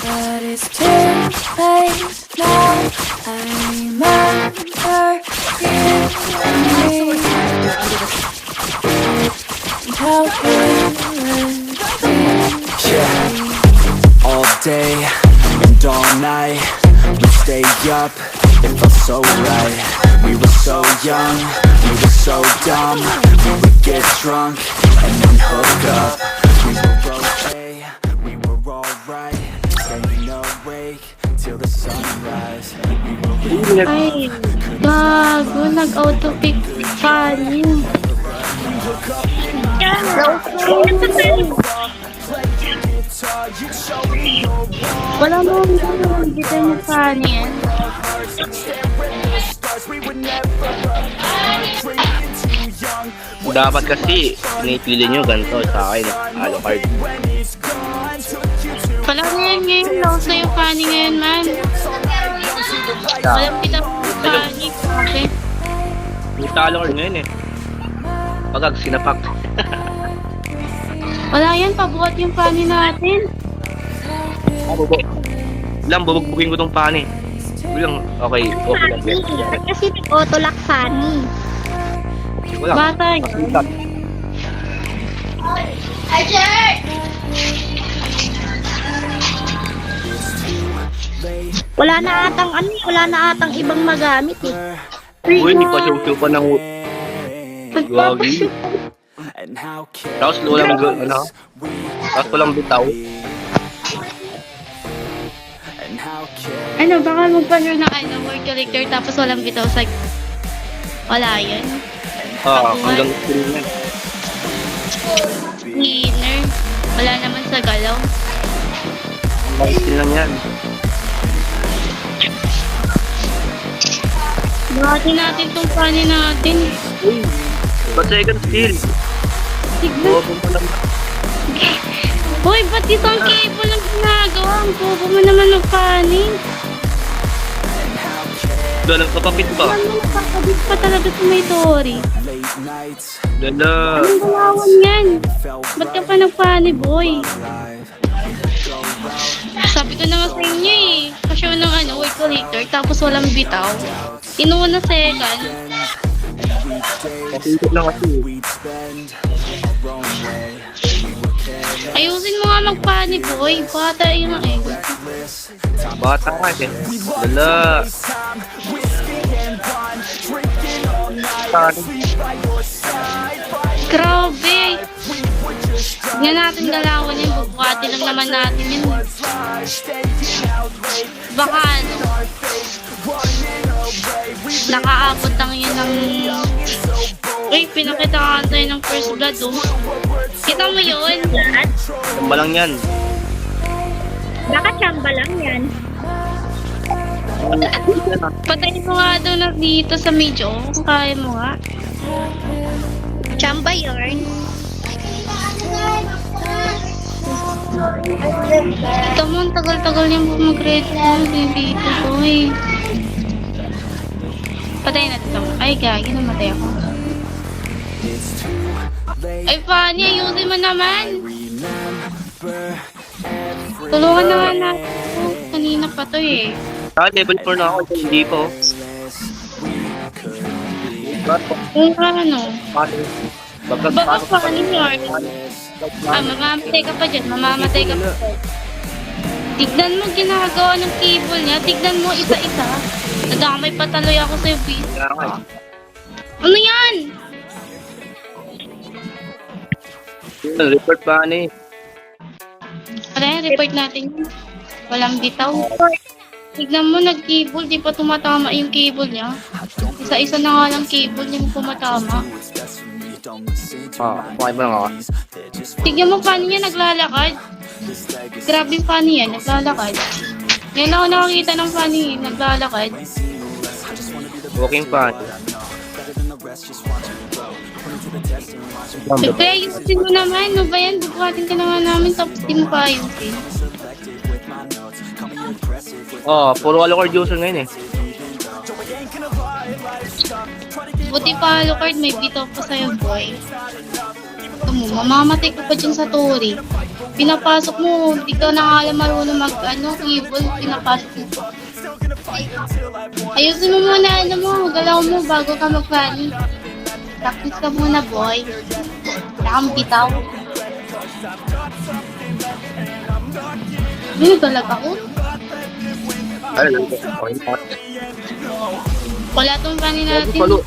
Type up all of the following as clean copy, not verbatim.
But it's too late now. I remember you and me. And how good Yeah, all day and all night we'd stay up, it felt so right. We were so young, we were so dumb. We would get drunk and then hook up. We were okay, we were alright. Staying awake till the sunrise. We were Ay, gago, nag-auto-pick pa rin. Wala mo hindi tayo fan yan. Dapat kasi pinipili nyo ganito sa akin, Alucard. Wala ngayon, lost na yung funny ngayon, man. Walang kita funny. Okay. May Alucard ngayon eh. Pagag sinapak. Wala yan, pabuhat yung funny natin. Lang, bubugbugin ko tong pani. Bilang, okay lang. Kasi nag-auto-lock funny. Wala. Bata yun. Wala na atang ibang magamit eh. Uy, hindi pa siya pa ng gagi. Tapos walang ano? Tapos walang bitaw. Ano, baka magpa-share ng word collector tapos walang bitaw sa... Wala yun. Hanggang screen yan. Cleaner. Wala naman sa galaw. Hanggang screen lang yan. Bahati natin tong funny natin. Uy, ba't second skill? Tignan. Bobo mo lang. Hoy, ba't isang cable ang ginagawa? Ang bobo mo naman ng funny. Doon, nagpapapit pa. Ano, nakakabit pa talaga sa may Tori. Dala. Anong galawan yan? Ba't ka pa nag-funny, boy? Sabi ko na nga sa inyo eh. Pasyo ng word collector, tapos walang bitaw. Inuuna second. Kapitid lang kasi. Ayusin mo nga mag-funny, boy. Bata yung Bata ka eh. Dala. Grabe. Hindi natin galawan yan. Bubuhatin lang naman natin yun. Baka nakaabot lang yun ng... Uy, pinakita ka tayo ng first blood, oh. Kita mo yun? Tamba lang yan. Baka chamba lang yan. Patayin mo nga daw na dito sa medyo. Kung kaya mo nga. Chamba yarn. Ito mo, ang tagal-tagal yung mag-ready mo. Baby ko, boy. Patayin natin ito. Ay, gagi. Namatay ako. Ay, Fanny, ayusin mo naman. Tulungan na nga natin. Kanina pa to eh. Level 4 na ako. Hindi po. Kung ano. Bagag Baka Fanny yun. Mamamatay ka pa dyan. Mamamatay ka pa. Tignan mo ginagawa ng cable niya. Tignan mo isa-isa. Nadamay pataloy ako sa'yo, please. Ano yan? Report pa ni. Report natin yun. Walang bitaw. Tignan mo, nag-cable. Di pa tumatama yung cable niya. Isa-isa na nga lang cable niya pumatama. Okay ba nga? Tignan mo, paano niya naglalakad? Grabe yung paano yan, naglalakad. Ngayon ako nakakita ng paano yan, naglalakad. Walking pa. Kaya ayusin mo naman, ano ba yan? Bubuhatin ka na nga namin tapos di mo pa ayusin. Puro Alucard user ngayon eh. Buti pa, Alucard, may bitaw pa sa'yo, boy. Ito mo, mamamatay ka pa dyan sa Tori. Pinapasok mo, hindi ka na nga alam marunong cable, pinapasok mo. Ayusin mo muna, galaw mo bago ka mag-funny. Practice ka muna, boy. Kailangan bitaw. Nagalag ako. Ay, okay. Wala tong funny natin. Palo.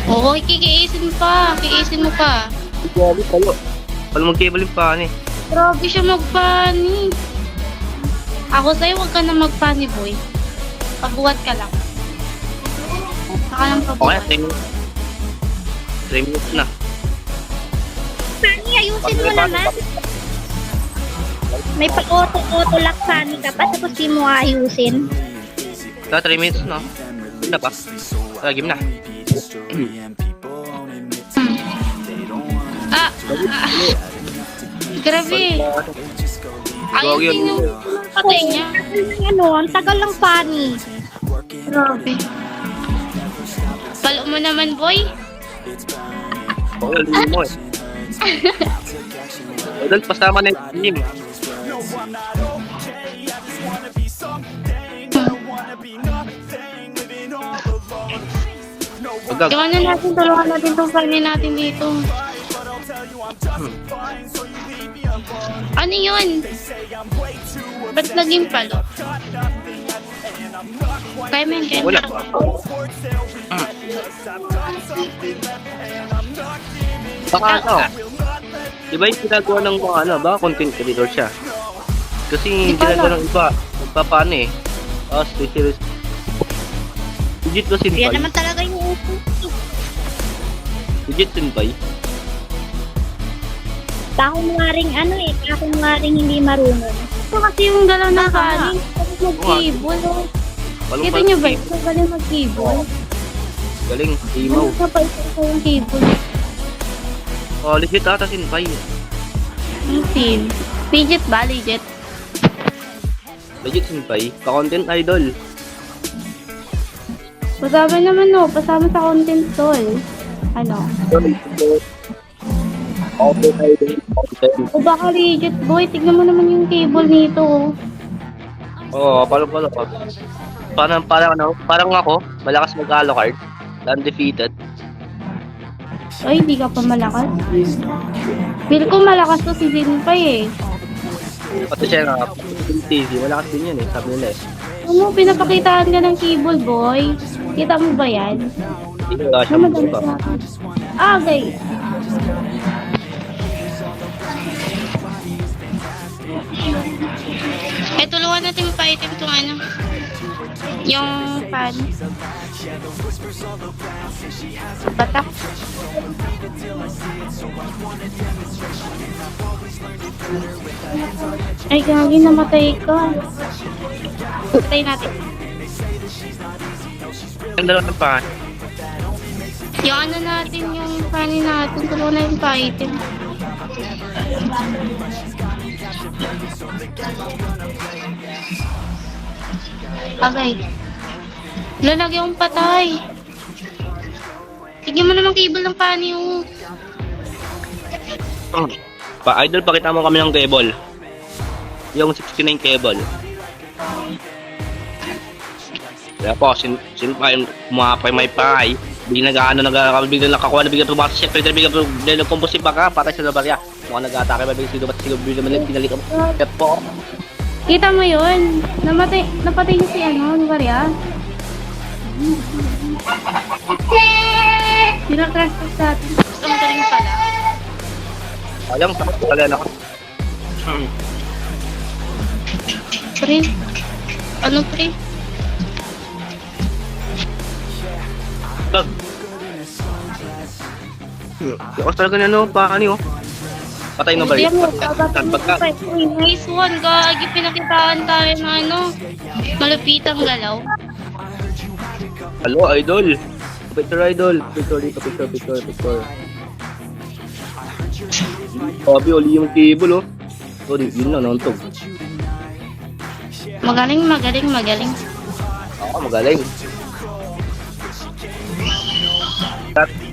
Oo, kikiisin mo pa. Kikiisin mo pa. Palo. Palo mag-cable yung pa eh. Grabe siya mag-funny. Ako sa'yo, huwag ka na mag-funny, boy. Pabuhat ka lang. Saka lang Okay, pabuhat. 3 minutes. 3 minutes na. Sunny, ayusin mo naman. May pag-auto lock Sunny ka pa, tapos di mo ayusin. Sa 3 minutes na. Ganda pa. Game na. Grabe. Ayusin yung patay niya. Ang tagal lang Sunny. Grabe. Palo mo naman, boy. Okay, limin mo eh. Idol, pasama na yung team. Agag. Tulungan natin itong funny natin dito. Ano yun? Ba't naging palo? Kaya men, kaya Wala. men. Baka diba yung ginagawa ng mga baka content creator siya. Kasi ginagawa ng iba, nagpapaano eh. Tapos, serious. Legit ba Yan Senpai? naman talaga yung upo. Legit Senpai? Takong nga ring hindi marunong. Ito kasi yung galaw ng funny. Mag-cable. Palong Kita niyo ba? Ito galing mag-cable. Galing, imaw. Ano pa ito yung cable? Oh, legit ata Senpai. Yung team. Legit ba? Legit? Legit Senpai. Ka-content idol. Pasama naman no. Pasama sa content tol. Ano? Okay, idol. Content. O baka legit boy. Tignan mo naman yung cable nito. Oo, palo. Parang ako, malakas mag-Alucard. Undefeated. Ay, di ka pa malakas. Feel ko malakas to si Zinpay eh. Pati siya nga, TV, malakas din yun eh, sabi nila eh. Ano, pinapakitaan ka ng cable boy. Kita mo ba yan? Hindi ko siya Madami magbuka. sa akin. Okay. Eh, tulungan natin pa-item itong yung fan. Batak. Ay, gagi, namatay ka. Patay natin. Ang dalawa ng pa. Yung natin, yung funny natin, tulungan natin pa-item. Okay. Lalagyan akong patay. Tignan mo naman cable ng funny oh. Idol, pakita mo kami ng cable. Yung 69 cable. Kaya po, sinpay, kumapay may pay. Biglang biglang nakakuha na biglang tumakas siya. Biglang nagkomposi pa ka, patay sa labarya. Mukhang nag-atake, biglang biglang pinalik ka. Kaya po. Kita mo yun? Napatay niya si ni Maria. Sinakras ko sa atin. Gusto mo ka rin pala. Alam, takot pala na ako. Pre? Ano pre? Tag. Lakas talaga na paani oh. Patay na ba rin? Uy, nice one. Gagi, pinakitaan tayo ng malupitang galaw. Hello, idol. Picture idol. Picture. Sabi, uli yung cable oh. Sorry, yun na, nantog. Magaling. Ako, magaling.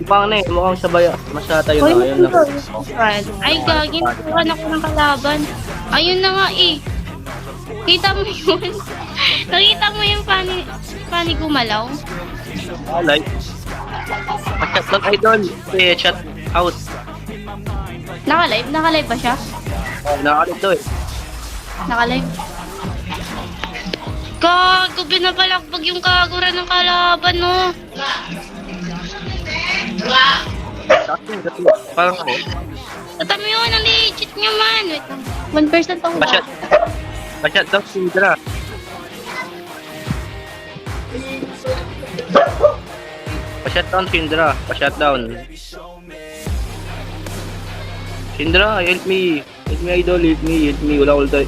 Mukhang na eh, mukhang sabay. Masya tayo na, ayun lang. Ay, gagi, nakuha ako ng kalaban. Ayun na nga eh. Kita mo yun? Nakita mo yung pani gumalaw? Alay. Masya lang idol. Eh, chat out. Naka-live? Naka-live ba siya? Nakakalit to eh. Naka-live. Gago, binabalakbag yung kagura ng kalaban, no? Parang ako. Tatami yun, ang legit nyo man. Wait lang. 1% ako ba? Masyat daw Syndra. Pa-shutdown Syndra. Pa-shutdown. Syndra, help me. Help me idol, help me. Wala ulti.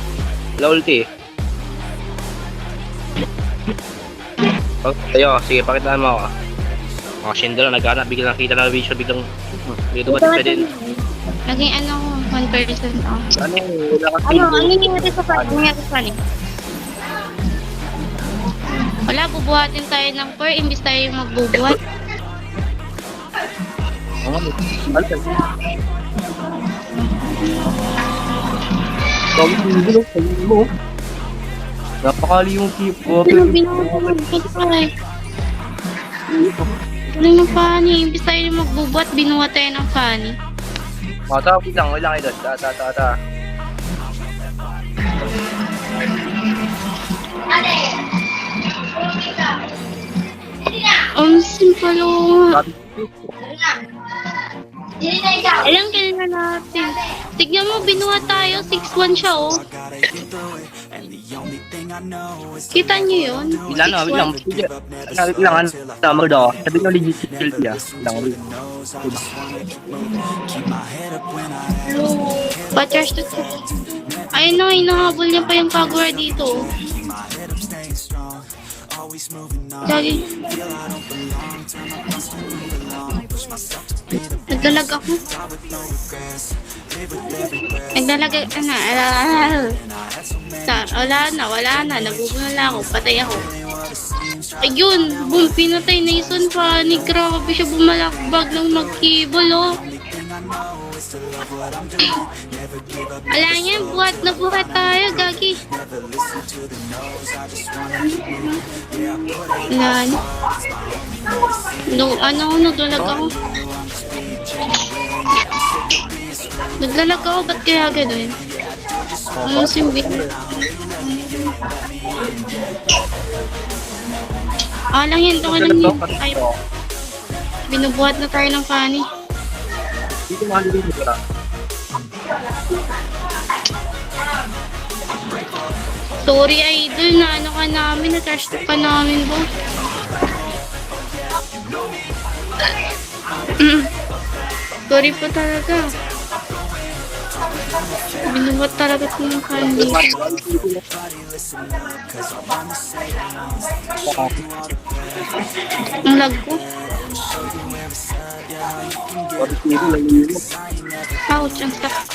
Wala ulti eh. Oh, tayo, sige, pakitaan mo ako. Mga Syndra, naghanap, biglang nakita na vision, biglang dumating pa din. Naging ano ko, 1% ako. Ano, wala kasi. Ano nangyari sa fan? Nangyari sa fan eh? Wala, bubuhatin tayo ng per, imbis tayo yung magbubuhat. Napakali yung keep ko. Ano, binubuhat ko tayo. Tuloy ng funny, imbis tayo yung magbubuhat, binuhat tayo ng funny. Wait lang idol. Ta. Simple nga. Ilang kill na natin. Tignan mo, binuhat tayo. 6-1 siya, oh. Kita niyo yun? Ilan na, wait lang. Wait lang, ano daw. Sabi nyo legit skill niya. Lang. Pa-charge to. Ayun na, hinahabol niya pa yung Kagura dito. Lagi. Naglalag ako. Wala na. Nagugulo na ako. Patay ako. Ayun, boom, pinatay na yung Sun Funny. Grabe siya bumalakbag ng mag-kibol, oh. Ala yan, buhat na buhat tayo, gagi. Lan. Naglalag ako. Naglalag ako, ba't kaya gano'n? Ano simbi? Lang yan, ito ka lang yun. Ay, binubuhat na tayo ng funny. Dito mga dito dito. Sorry idol, na ano ka namin, na-trash talk ka namin ba? Sorry po talaga. Binubuhat talaga ito ng funny. Ang lag ko. Ouch, ang sakit.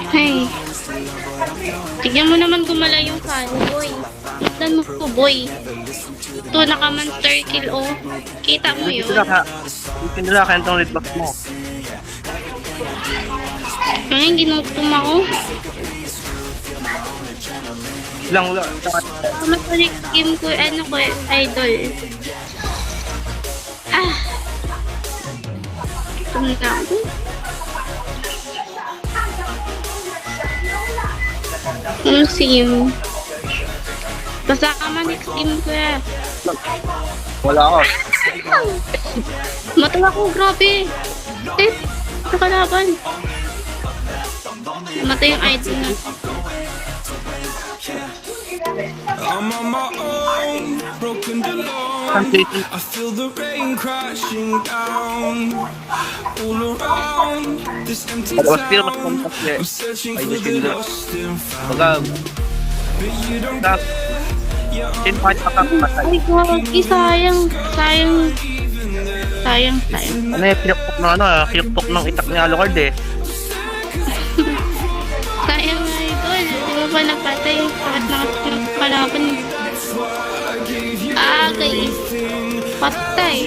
Hey, tignan mo naman gumala yung fan, boy. Tignan mo po, boy. Ito, naka-monster kill, oh. Kita mo yun? Dito na kaya itong red box mo. Ngayon, ginutom ako. Wala. Mas ulit game ko, idol. Gutom na ako. Sim. Basta ka man next game ko eh. Wala ako. Matala ko, grabe. Sa kalaban. Matay yung idol na. I'm on my own, broken alone. I feel the rain crashing down all around this empty town. I'm searching for the lost and found, but you don't care. Yeah, Ay, gagi, sayang. even there. Sayang. Ano yung pinakpok ng pinakpok ng itak ni Alucard eh. Sayang nga idol. Di ba ba napatay? Bakit nakapalaban? Okay. Patay.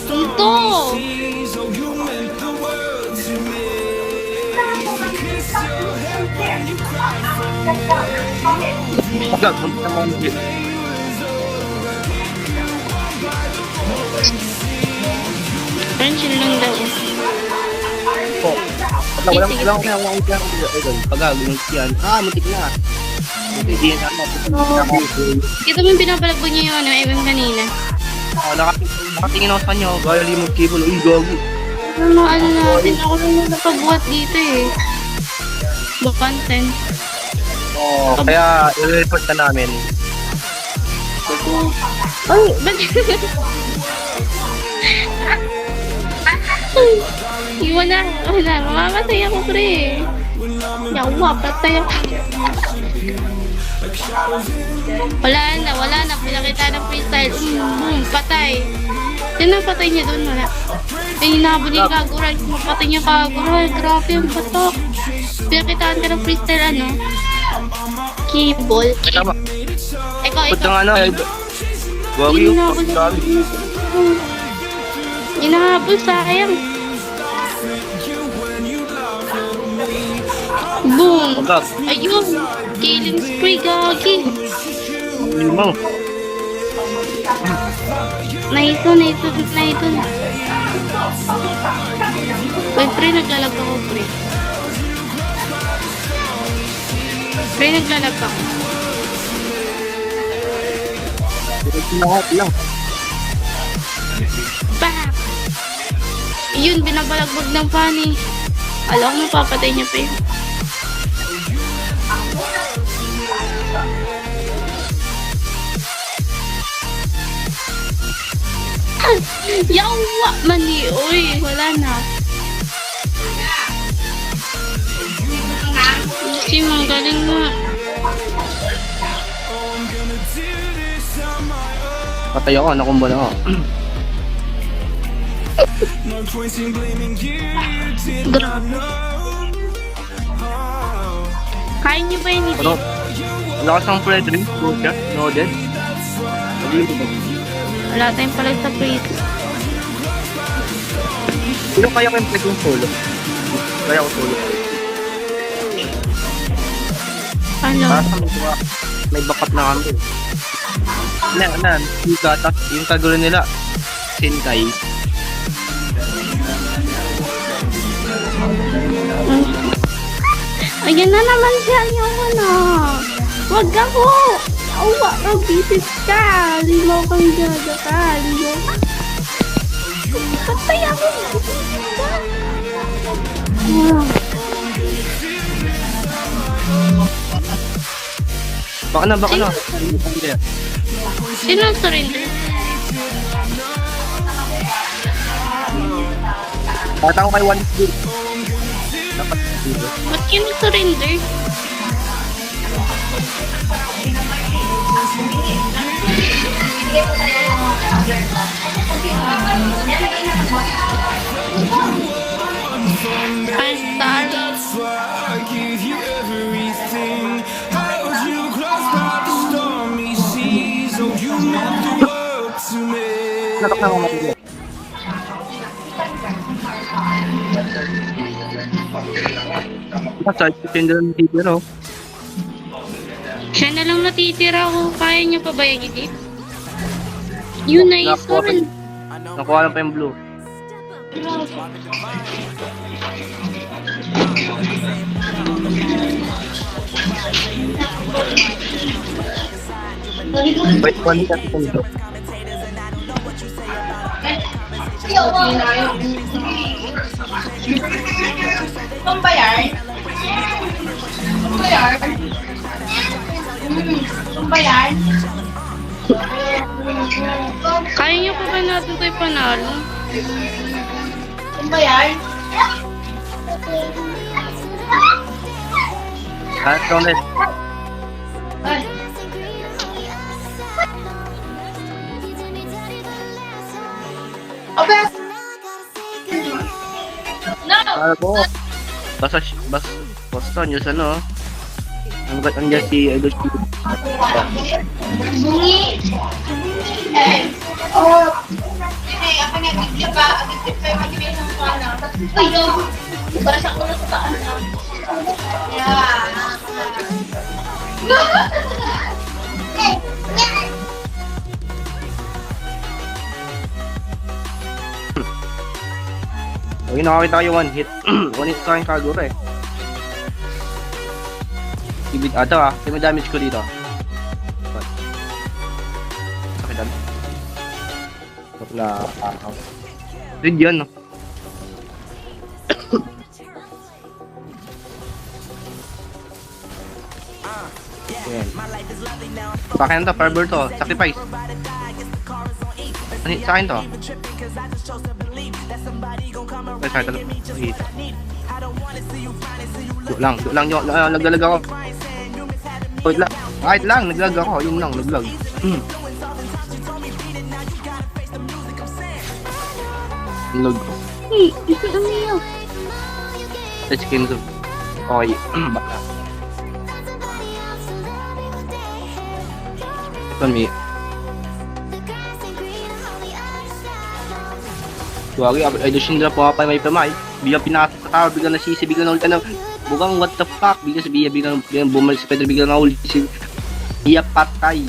Ito! Agad, munti na mga hindi. Friendship lang daw. Po. Walang idol. Pagag, yung yan. Muntik na. Hindi na Kita mo yung pinapalagbog niya yung MM kanina. Nakatingin ako sa kanya. Gaya limang cable. Uy, gogi. Ano natin? Ako lang yung napabuhat dito eh. Content. Kaya i-report na namin. Ay, ba't? Wala. Mamamatay ako, pre. Yawa, patay ako. Wala na. Pinakita ng freestyle. Patay. Yan ang patay niya doon, wala. Hinabol niya yung Kagura. Mapatay niya Kagura. Grabe ang patok. Pinakitaan ka ng freestyle, Keyboard. Tama. Ikaw. Ba't ang gogi yung Hinahabol, sayang. Boom! Pagag. Ayun! Killing spree, gagi! Limang. Naito. Uy, pre, naglalag ako, pre. Pre, naglalag ako. Lang. Bak! Yun, binabalagbog ng funny. Alam ko, mapapatay niya pa yun. Yawa! Mani! Uy, wala na. Si galing nga. Patay ako, nakumba na ako. Grabe. Kaya niyo ba yun, hindi? Lakas ng Fredrin. Go siya. No dead. Wala tayong pala sa plate. Sino kaya ko yung play yung solo? Kaya ko solo. Ano? May backup na kami. Yung kagulo nila. Senkai. Ayan na naman siya yung Wag ako! Awa, bisit ka! Limaw kang gaga ka! Patay ako! Baka na. Sino ang surrender? Bata ko kay One Speed. Dapat Ba't surrender? That's why I give you everything. Held you close by the stormy seas. Oh, you meant the world to me. natak na mamatindi. Sa tender ng video, no? Siya na lang natitira ko. Kaya niyo pa ba yung edit? Yun na Nakuha lang pa yung blue. Wait, one minute ito. Itong bayar? Itong bayar? Itong bayar? Kaya niyo pa ba natin ito ipanalo? Itong bayar? Ulit. Ay. Para po. Basta nyo sa ano. Hanggat andyan si Idol Q. Bungi. Oh. Hindi, ako nag-tip pa. Nag-tip pa yung mag-ibig ng sana. Tapos, ay, yun. Para sa kulo sa taan. Okay, nakakita kayo one hit. One hit sa akin kagura eh. Ibig ata may damage ko dito. Sakitan. Na Red yan, no? Ayan. Sa akin to, Fervor to, sacrifice. Ano, sa akin to? Ay, sa akin to. Do lang, naglalag ako. Wait lang, kahit lang, naglag ako, yun lang, naglag. Naglag ko. Ito ang iyo. Let's game to. Okay, baka. Ito mi. Wagi, ay doon na po pa may pamay. Biglang pinasok sa tower, biglang nasisi, biglang naulit na. Bugang what the fuck, biglang bumalik si Pedro, biglang naulit si Iya patay.